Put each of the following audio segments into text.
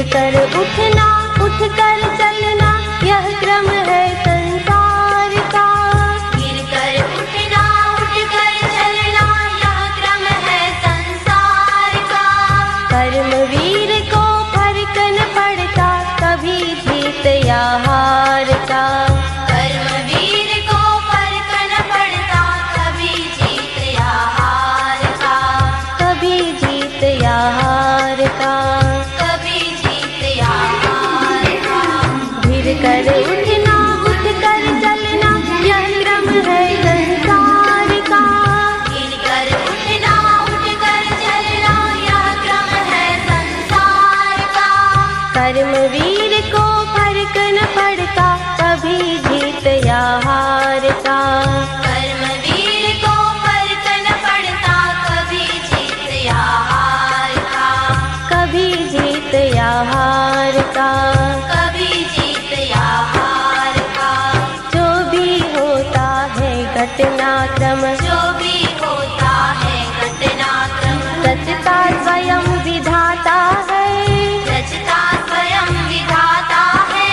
कर उठना, उठ कर चलना, यह क्रम है संसार का। गिर कर उठना, उठ कर चलना, यह क्रम है संसार का। कर्मवीर को फर्क न पड़ता कभी जीत या हार का। कर्मवीर को फर्क न पड़ता कभी जीत या हार का। कभी जीत या हार का। कभी जीत या हार का। गिर कर उठना, उठ कर चलना, यह क्रम है संसार का। गिर कर उठना, उठ कर चलना, यह क्रम है संसार का। कर्मवीर को फर्क न पड़ता कभी जीत या हार का। कर्मवीर को फर्क न पड़ता कभी जीत या हार का। कभी जीत या हार का। कभी जीत या हार का। जो भी होता है घटनाक्रम, जो भी होता है घटनाक्रम, रचता स्वयं विधाता है। रचता स्वयं विधाता है।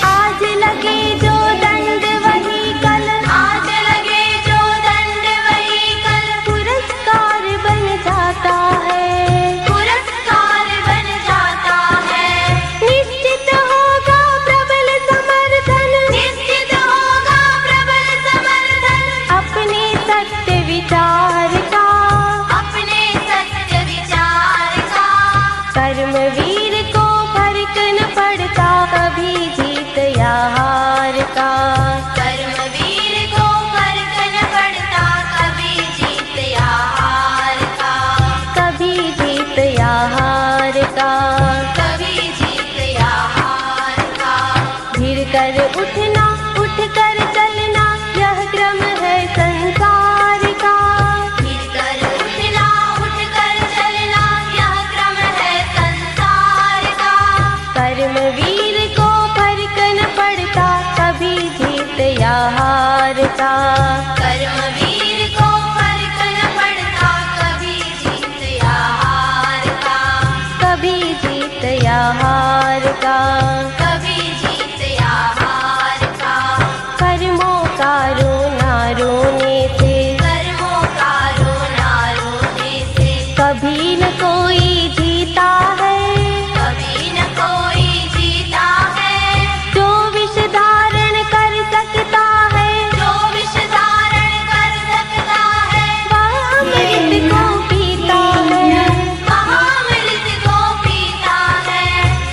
आज लगे जो दंड वही कल, आज लगे जो दंड वही कल, पुरस्कार बन जाता है। पुरस्कार बन जाता है। निश्चित होगा प्रबल समर्थन, निश्चित होगा प्रबल समर्थन, अपने सत्य विचार का। अपने सत्य विचार का। कर्मवीर को फर्क न पड़ता कभी जीत या हार का। कर्मवीर को फर्क न पड़ता कभी जीत या हार का। कभी जीत या हार का। कभी जीत या हार का। गिर कर उठना, उठ कर चलना, यह क्रम है संसार का। गिर कर उठना, उठ कर चलना, यह क्रम है संसार का। कर्मवीर को फर्क न पड़ता कभी जीत या हार का। कर्मवीर को फर्क न पड़ता कभी जीत या हार का। कभी जीत या हार का। कभी जीत या हार का। कर्मों का रोना रोने से, कर्मों का रोना रोने से, कभी न कोई जीता है। कभी न कोई जीता है। जो विष धारण कर सकता है, जो विष धारण कर सकता है, वह अमृत को पीता है। महामृत को पीता है।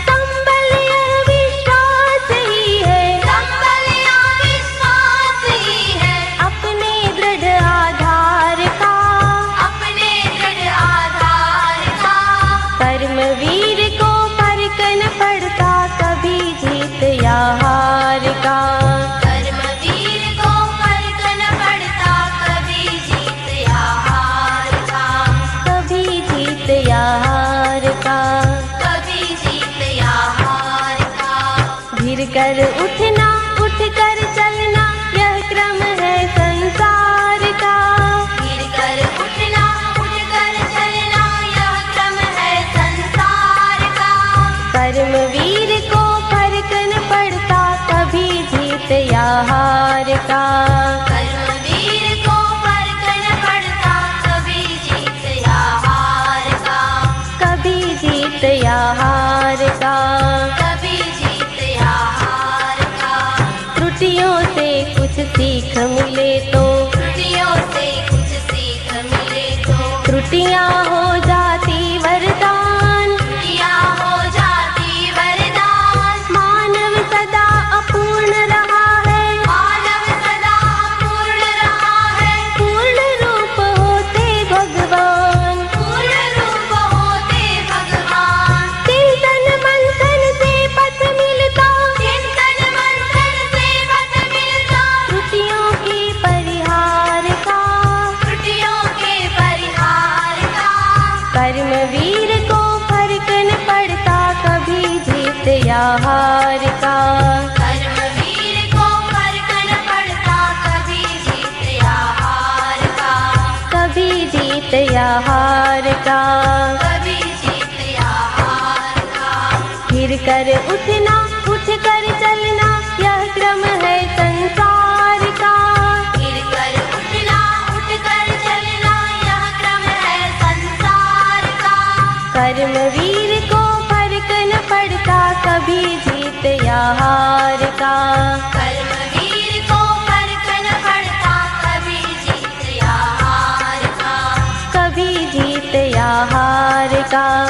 संबल यह विश्वास ही है, संबल या विश्वास ही है, अपने दृढ़ आधार का। अपने दृढ़ आधार का। कर्मवीर को फर्क न पड़ता कभी जीत या हार का। कर्मवीर को फर्क न पड़ता कभी जीत या हार का। कभी जीत या हार का। कभी जीत या हार का। गिर कर उठना, उठ कर चलना, यह क्रम है संसार का। गिर कर उठना, उठ कर चलना, यह क्रम है संसार का। कर्मवीर को फर्क न पड़ता कभी जीत या हार का। कर्मवीर को फर्क न पड़ता कभी जीत या हार का। कभी जीत या हार का। कभी जीत या हार का। त्रुटियों से कुछ सीख मिले तो, त्रुटियों से कुछ सीख मिले तो, त्रुटियां हो जाती वरदान। त्रुटियां हो जाती वरदान। मानव सदा अपूर्ण रहा है, मानव सदा पूर्ण रहा है। पूर्ण रूप होते भगवान। पूर्ण रूप होते भगवान। चिंतन मंथन से पथ मिलता, चिंतन मंथन से पथ मिलता, त्रुटियों के परिहार का। त्रुटियों के परिहार का। कर्मवीर को फर्क न पड़ता कभी जीत या हार का। कर्मवीर को फर्क न पड़ता कभी जीत या हार का। कभी जीत या हार का। कभी जीत या हार का। कर उठना उठ कर चलना यह क्रम है संसार का। गिर कर उठना उठ कर चलना यह क्रम है संसार का। कर्मवीर को फर्क न पड़ता कभी जीत या हार का। कर्मवीर को फर्क न पड़ता कभी जीत या हार का। कभी जीत या हार का।